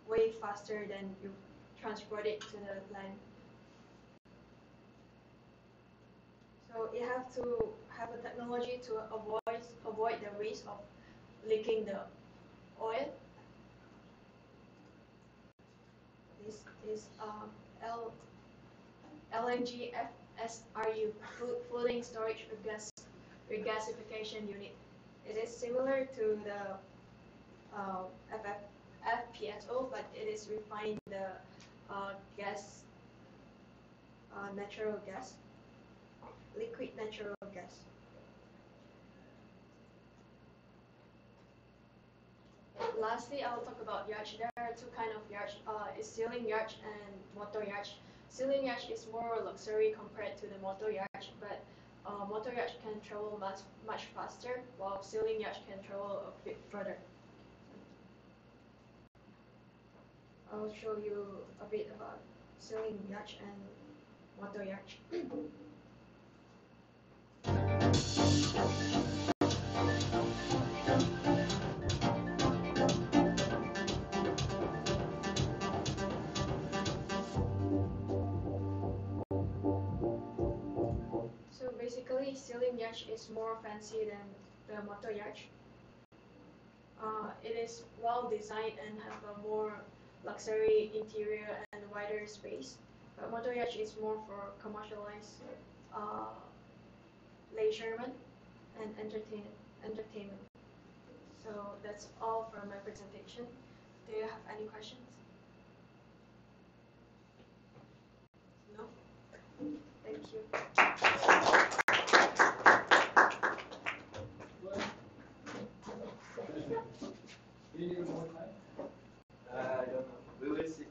way faster than you transport it to the land. So you have to have a technology to avoid the risk of leaking the oil. This is LNG FSRU, floating storage regasification unit. It is similar to the FPSO, but it is refining the gas, natural gas, liquid natural gas. Lastly, I will talk about yacht. There are two kinds of yacht. It's sailing yacht and motor yacht. Sailing yacht is more luxury compared to the motor yacht, but motor yacht can travel much faster, while sailing yacht can travel a bit further. I'll show you a bit about sailing yacht and motor yacht. So basically, sailing yacht is more fancy than the motor yacht. It is well designed and have a more luxury interior and wider space. But motor yacht is more for commercialized leisuremen and entertainment. So that's all for my presentation. Do you have any questions? No? Thank you. Do you need more time? I don't know. We will see.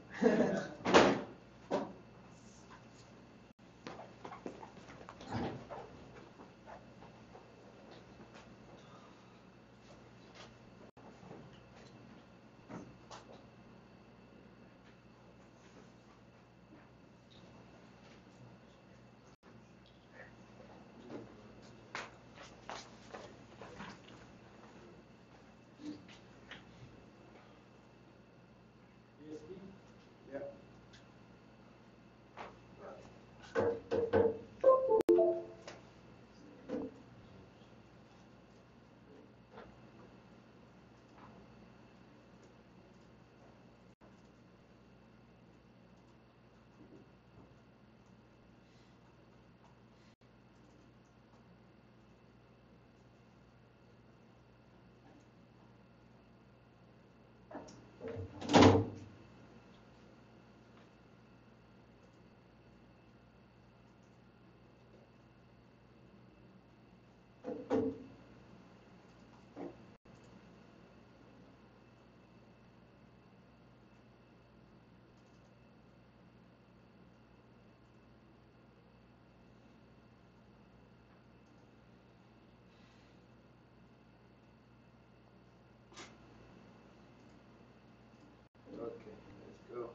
Okay, let's go.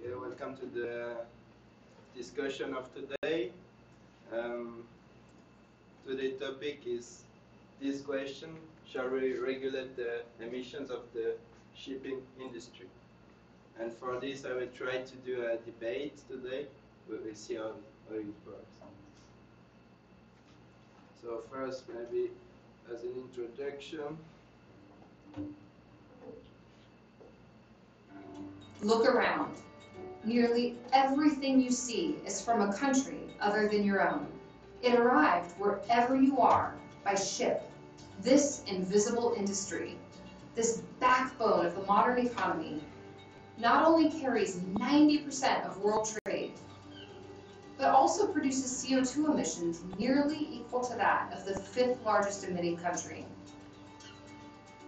Okay, welcome to the discussion of today. Today's topic is this question: shall we regulate the emissions of the shipping industry? And for this, I will try to do a debate today. We will see how it works. So first, maybe as an introduction. Look around. Nearly everything you see is from a country other than your own. It arrived wherever you are by ship. This invisible industry, this backbone of the modern economy, not only carries 90% of world trade, but also produces CO2 emissions nearly equal to that of the 5th largest emitting country.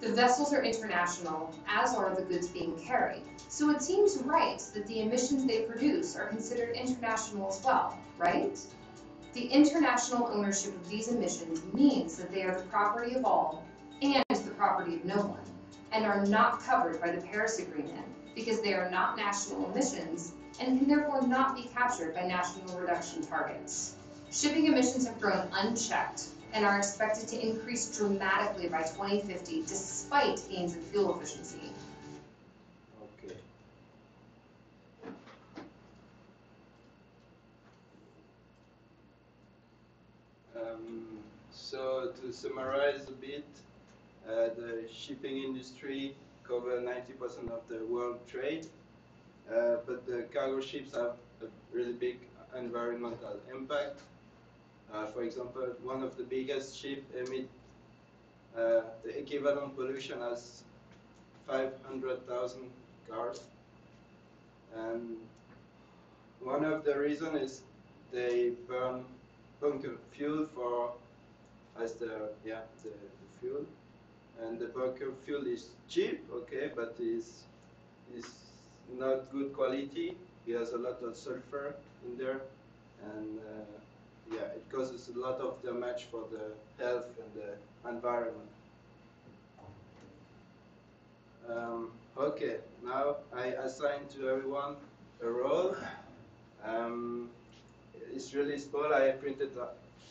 The vessels are international, as are the goods being carried. So it seems right that the emissions they produce are considered international as well, right? The international ownership of these emissions means that they are the property of all and the property of no one, and are not covered by the Paris Agreement because they are not national emissions and can therefore not be captured by national reduction targets. Shipping emissions have grown unchecked and are expected to increase dramatically by 2050 despite gains in fuel efficiency. Okay. So to summarize a bit, the shipping industry covers 90% of the world trade, but the cargo ships have a really big environmental impact. For example, one of the biggest ships emit the equivalent pollution as 500,000 cars, and one of the reasons is they burn bunker fuel for as the fuel, and the bunker fuel is cheap, okay, but is not good quality. It has a lot of sulfur in there, and it causes a lot of damage for the health and the environment. Okay, now I assign to everyone a role. It's really small. I printed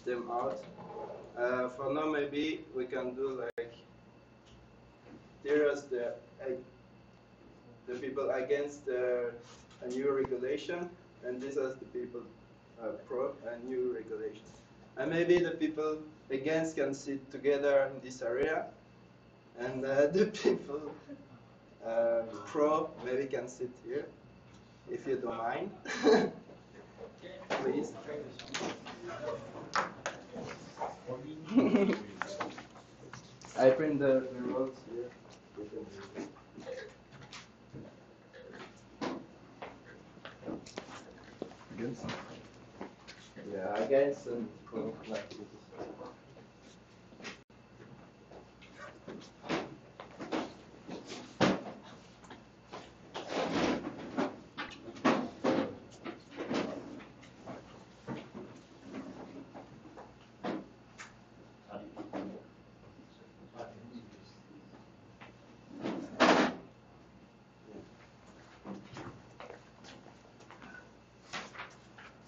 them out. For now, maybe we can do like here is the people against a new regulation, and these are the people pro a new regulation. And maybe the people against can sit together in this area, and the people pro maybe can sit here, if you don't mind. Please. I print the roles here. Against? Yeah, against and pro, like this.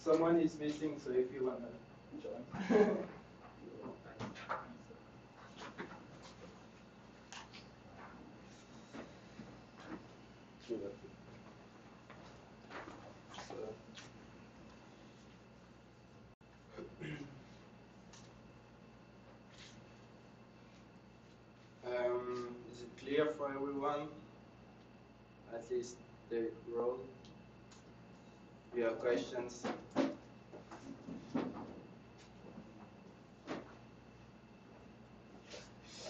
Someone is missing, so if you want to join. Is it clear for everyone? At least the role? You have questions?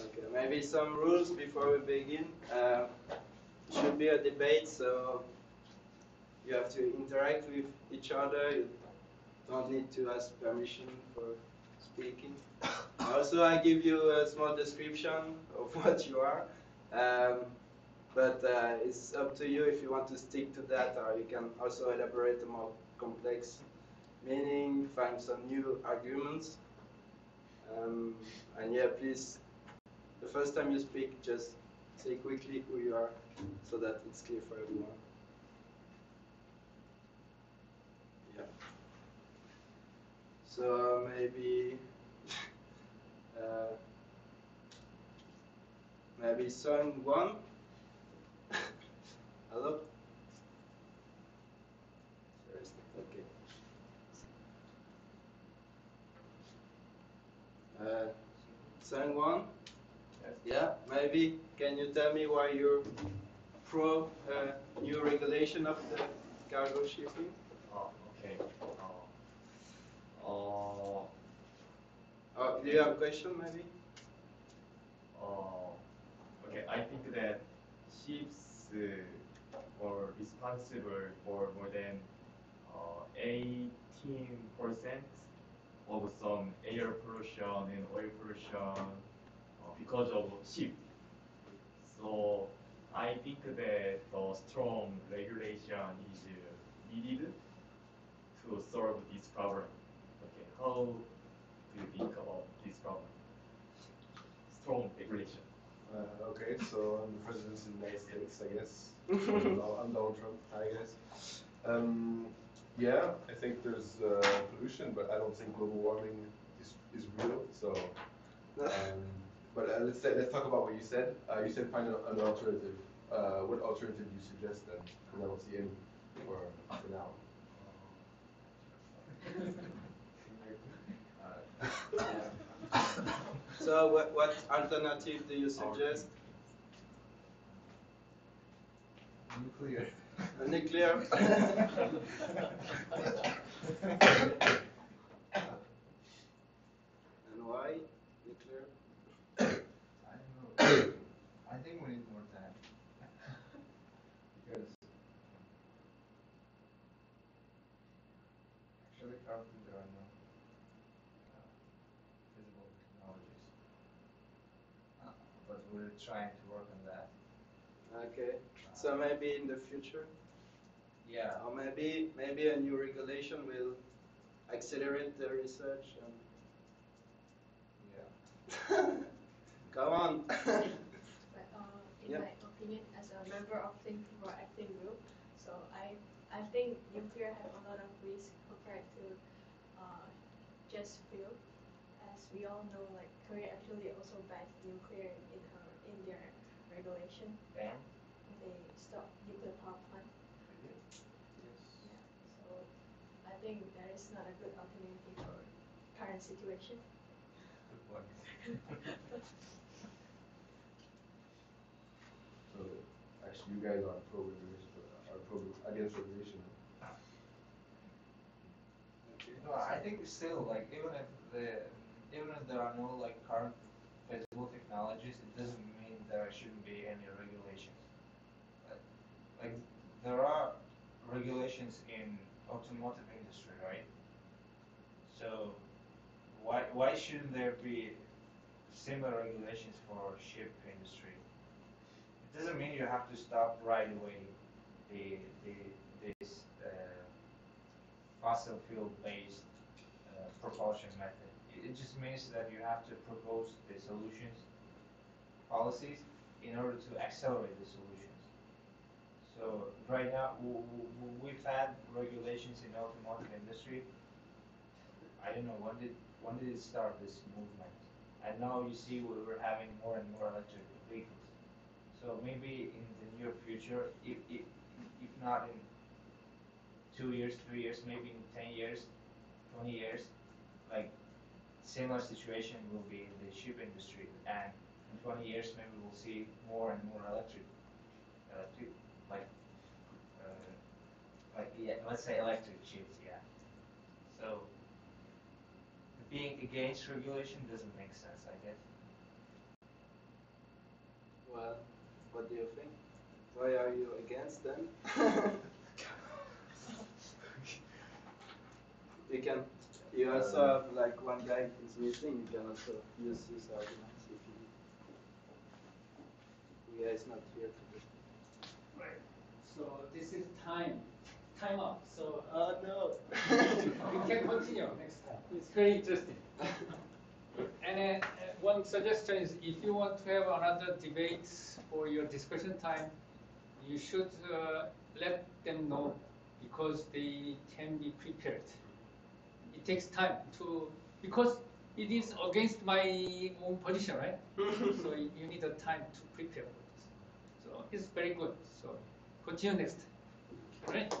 Okay, maybe some rules before we begin. It should be a debate, so you have to interact with each other. You don't need to ask permission for speaking. Also, I give you a small description of what you are, but it's up to you if you want to stick to that, or you can also elaborate a more complex meaning, find some new arguments. And yeah, please, the first time you speak, just say quickly who you are so that it's clear for everyone. Yeah. So maybe maybe Sun 1. Hello? Okay. Sun 1? Yeah, maybe can you tell me why you're pro new regulation of the cargo shipping? Okay. Do you have a question maybe? Okay, I think that ships are responsible for more than 18% of some air pollution and oil pollution because of ship. So I think that strong regulation is needed to solve this problem. Okay, how do you think about this problem? Strong regulation. Okay, so I'm the president of the United States, I guess. I'm Donald Trump. Hi guys. Yeah, I think there's pollution, but I don't think global warming is real. So, but let's talk about what you said. You said find an alternative. What alternative do you suggest then? Because I don't see any for now. So what alternative do you suggest? Nuclear. Nuclear. And why nuclear? I don't know. I think we need more time. Because actually currently there are no visible technologies. But we're trying to work on that. Okay. So maybe in the future? Yeah. Or maybe a new regulation will accelerate the research and yeah. Come on. But in my opinion, as a member of Think for Acting Group, so I think nuclear have a lot of risk compared to just fuel. As we all know, like Korea actually also banned nuclear in their regulation. Ban? They stopped nuclear power plant. Yes. Yeah. So I think that is not a good alternative for current situation. Good point. So actually, you guys are pro regulation, against regulation. No, I think still like even if there are no like current feasible technologies, it doesn't mean there shouldn't be any regulations. Like there are regulations in automotive industry, right? So why shouldn't there be similar regulations for ship industry? It doesn't mean you have to stop right away this fossil fuel based propulsion method. It just means that you have to propose the solutions, policies, in order to accelerate the solutions. So right now we've had regulations in automotive industry. I don't know when did it start, this movement? And now you see we're having more and more electric vehicles. So maybe in the near future, if not in 2 years, 3 years, maybe in 10 years, 20 years, like similar situation will be in the ship industry, and in 20 years maybe we'll see more and more electric yeah, let's say electric ships, yeah. So being against regulation doesn't make sense, I guess. Well, what do you think? Why are you against them? You also have like one guy is missing, you can also use his arguments if you guys not here today. Right. So this is time up. So no. we can continue next time. It's very interesting. And one suggestion is, if you want to have another debate for your discussion time, you should let them know, because they can be prepared. It takes time because it is against my own position, right? So you need a time to prepare for this. So it's very good. So continue next time. Right?